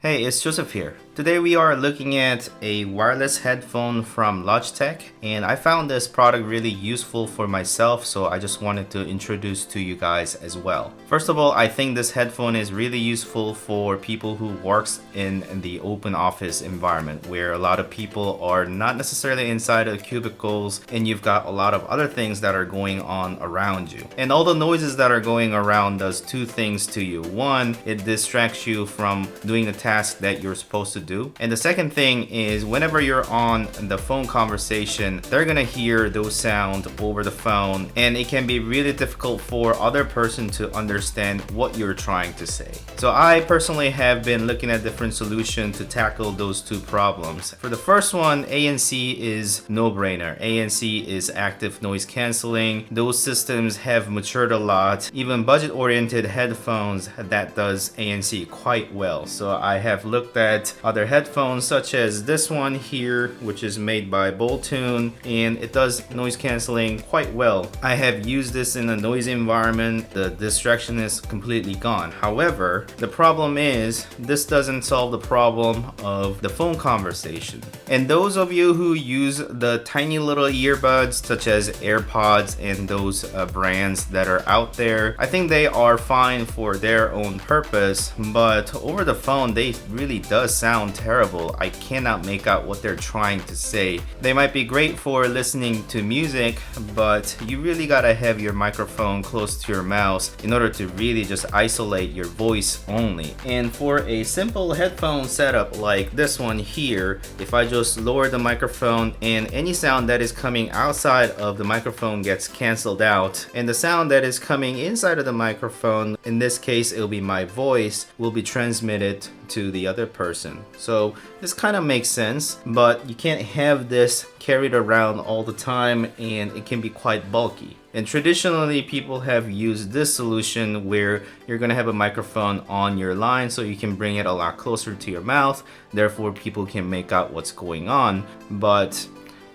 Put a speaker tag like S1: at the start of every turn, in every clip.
S1: Hey, it's Joseph here. Today we are looking at a wireless headphone from Logitech, and I found this product really useful for myself, so I just wanted to introduce to you guys as well. First of all, I think this headphone is really useful for people who works in the open office environment where a lot of people are not necessarily inside of cubicles and you've got a lot of other things that are going on around you. And all the noises that are going around does two things to you. One, it distracts you from doing the task that you're supposed to do. And the second thing is whenever you're on the phone conversation, they're gonna hear those sounds over the phone, and it can be really difficult for other person to understand what you're trying to say. So I personally have been looking at different solutions to tackle those two problems. For the first one, ANC is no-brainer. ANC is active noise canceling. Those systems have matured a lot. Even budget-oriented headphones that does ANC quite well. So I have looked at other headphones such as this one here, which is made by Boltune, and it does noise canceling quite well. I have used this in a noisy environment. The distraction is completely gone. However, the problem is this doesn't solve the problem of the phone conversation. And those of you who use the tiny little earbuds such as AirPods and those brands that are out there, I think they are fine for their own purpose, but over the phone they really does sound terrible. I cannot make out what they're trying to say. They might be great for listening to music, but you really gotta have your microphone close to your mouth in order to really just isolate your voice only. And for a simple headphone setup like this one here, if I just lower the microphone and any sound that is coming outside of the microphone gets canceled out, and the sound that is coming inside of the microphone, in this case it'll be my voice, will be transmitted to the other person. So this kind of makes sense, but you can't have this carried around all the time and it can be quite bulky. And traditionally people have used this solution where you're gonna have a microphone on your line so you can bring it a lot closer to your mouth, therefore people can make out what's going on. But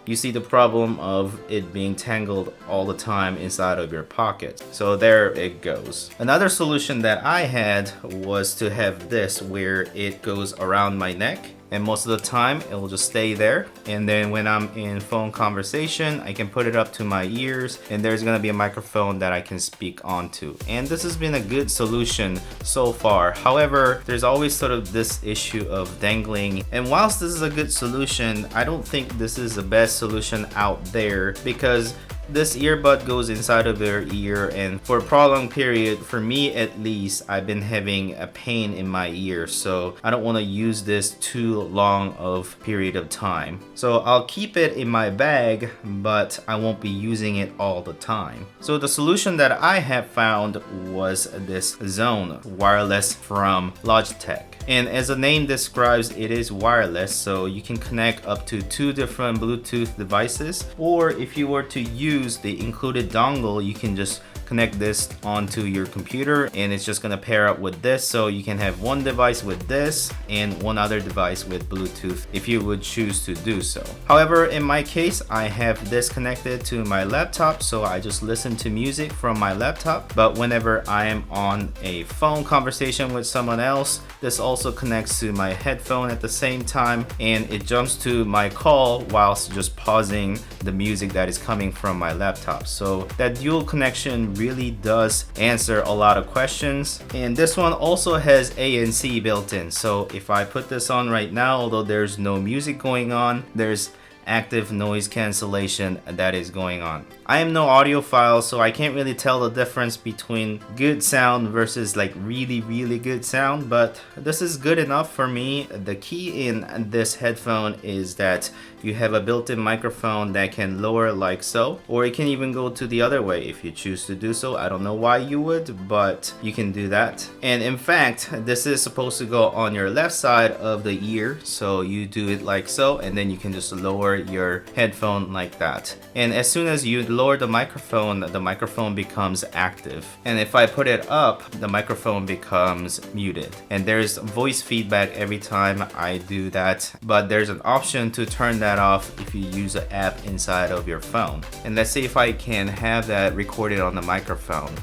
S1: you see the problem of it being tangled all the time inside of your pocket. So there it goes. Another solution that I had was to have this where it goes around my neck, and most of the time it will just stay there, and then when I'm in phone conversation I can put it up to my ears and there's gonna be a microphone that I can speak onto. And this has been a good solution so far. However, there's always sort of this issue of dangling, and whilst this is a good solution, I don't think this is the best solution out there, because this earbud goes inside of your ear, and for a prolonged period, for me at least, I've been having a pain in my ear, so I don't want to use this too long of period of time. So I'll keep it in my bag, but I won't be using it all the time. So the solution that I have found was this Zone wireless from Logitech. And as the name describes, it is wireless, so you can connect up to 2 different Bluetooth devices, or if you were to use the included dongle, you can just connect this onto your computer and it's just gonna pair up with this, so you can have one device with this and one other device with Bluetooth if you would choose to do so. However, in my case, I have this connected to my laptop, so I just listen to music from my laptop. But whenever I am on a phone conversation with someone else, this also connects to my headphone at the same time, and it jumps to my call whilst just pausing the music that is coming from my laptop. So that dual connection really does answer a lot of questions. And this one also has ANC built in, so if I put this on right now, although there's no music going on, there's active noise cancellation that is going on. I am no audiophile, so I can't really tell the difference between good sound versus like really good sound, but this is good enough for me. The key in this headphone is that you have a built-in microphone that can lower like so, or it can even go to the other way if you choose to do so. I don't know why you would, but you can do that. And in fact, this is supposed to go on your left side of the ear, so you do it like so, and then you can just lower your headphone like that. And as soon as you lower the microphone becomes active. And if I put it up, the microphone becomes muted. And there's voice feedback every time I do that, but there's an option to turn that off if you use an app inside of your phone. And let's see if I can have that recorded on the microphone.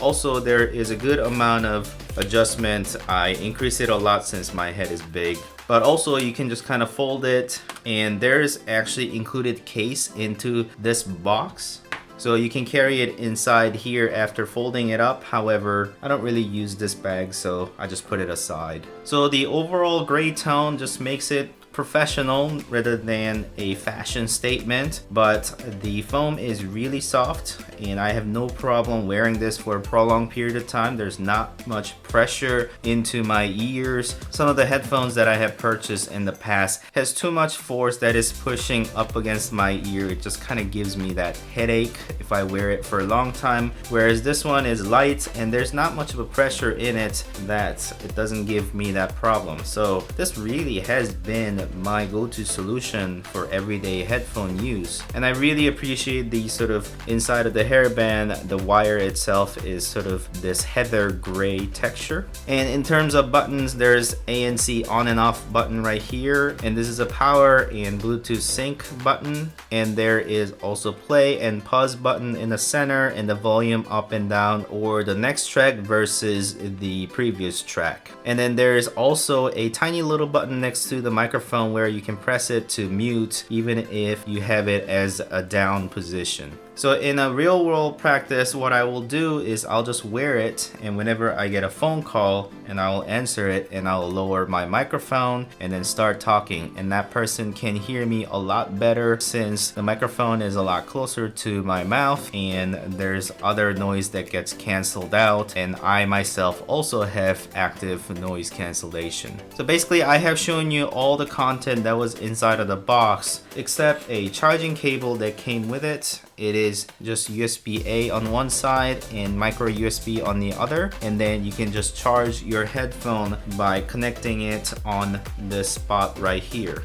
S1: Also, there is a good amount of adjustment, I increase it a lot since my head is big. But also you can just kind of fold it, and there's actually included case into this box. So you can carry it inside here after folding it up. However, I don't really use this bag, so I just put it aside. So the overall gray tone just makes it professional rather than a fashion statement, but the foam is really soft and I have no problem wearing this for a prolonged period of time. There's not much pressure into my ears. Some of the headphones that I have purchased in the past has too much force that is pushing up against my ear. It just kind of gives me that headache if I wear it for a long time, whereas this one is light and there's not much of a pressure in it that it doesn't give me that problem. So this really has been my go-to solution for everyday headphone use, and I really appreciate the sort of inside of the hairband. The wire itself is sort of this heather gray texture, and in terms of buttons, there's ANC on and off button right here, and this is a power and Bluetooth sync button, and there is also play and pause button in the center, and the volume up and down or the next track versus the previous track. And then there's also a tiny little button next to the microphone where you can press it to mute even if you have it as a down position. So in a real world practice, what I will do is I'll just wear it, and whenever I get a phone call, and I'll answer it and I'll lower my microphone and then start talking, and that person can hear me a lot better since the microphone is a lot closer to my mouth and there's other noise that gets canceled out, and I myself also have active noise cancellation. So basically I have shown you all the content that was inside of the box except a charging cable that came with it. It is just USB-A on one side and micro USB on the other, and then you can just charge your headphone by connecting it on this spot right here.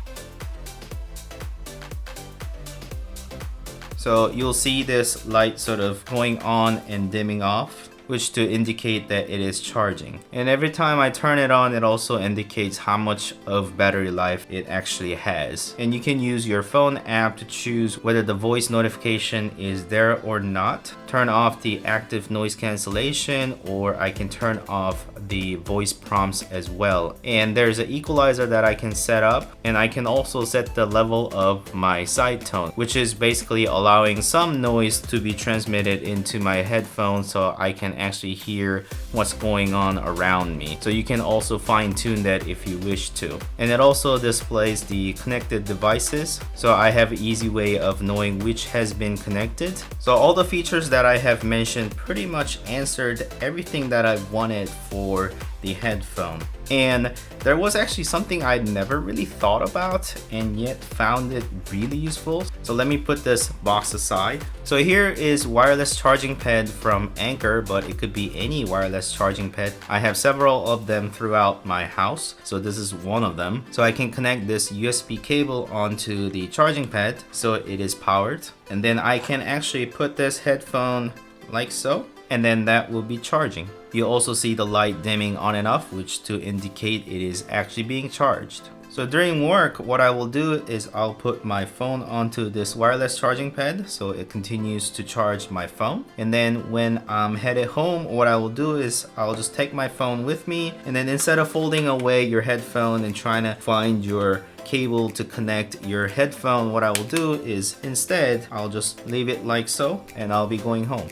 S1: So you'll see this light sort of going on and dimming off, which to indicate that it is charging. And every time I turn it on, it also indicates how much of battery life it actually has. And you can use your phone app to choose whether the voice notification is there or not. Turn off the active noise cancellation, or I can turn off the voice prompts as well. And there's an equalizer that I can set up, and I can also set the level of my side tone, which is basically allowing some noise to be transmitted into my headphones so I can actually hear what's going on around me. So you can also fine-tune that if you wish to. And it also displays the connected devices, so I have an easy way of knowing which has been connected. So all the features that I have mentioned pretty much answered everything that I wanted for the headphone. And there was actually something I'd never really thought about and yet found it really useful. So let me put this box aside. So here is wireless charging pad from Anker, but it could be any wireless charging pad. I have several of them throughout my house, so this is one of them. So I can connect this USB cable onto the charging pad so it is powered, and then I can actually put this headphone like so, and then that will be charging. You also see the light dimming on and off, which to indicate it is actually being charged. So during work, what I will do is I'll put my phone onto this wireless charging pad so it continues to charge my phone. And then when I'm headed home, what I will do is I'll just take my phone with me, and then instead of folding away your headphone and trying to find your cable to connect your headphone, what I will do is instead I'll just leave it like so, and I'll be going home.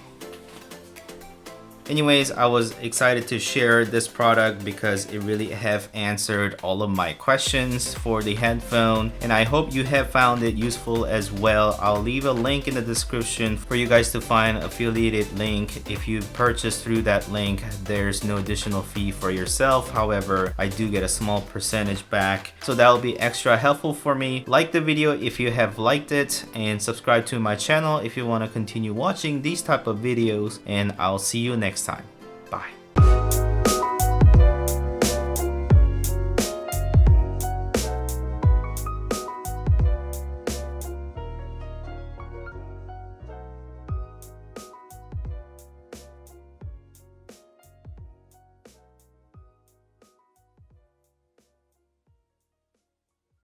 S1: Anyways, I was excited to share this product because it really have answered all of my questions for the headphone, and I hope you have found it useful as well. I'll leave a link in the description for you guys to find affiliated link. If you purchase through that link, there's no additional fee for yourself. However, I do get a small percentage back, so that will be extra helpful for me. Like the video if you have liked it, and subscribe to my channel if you want to continue watching these type of videos, and I'll see you next time.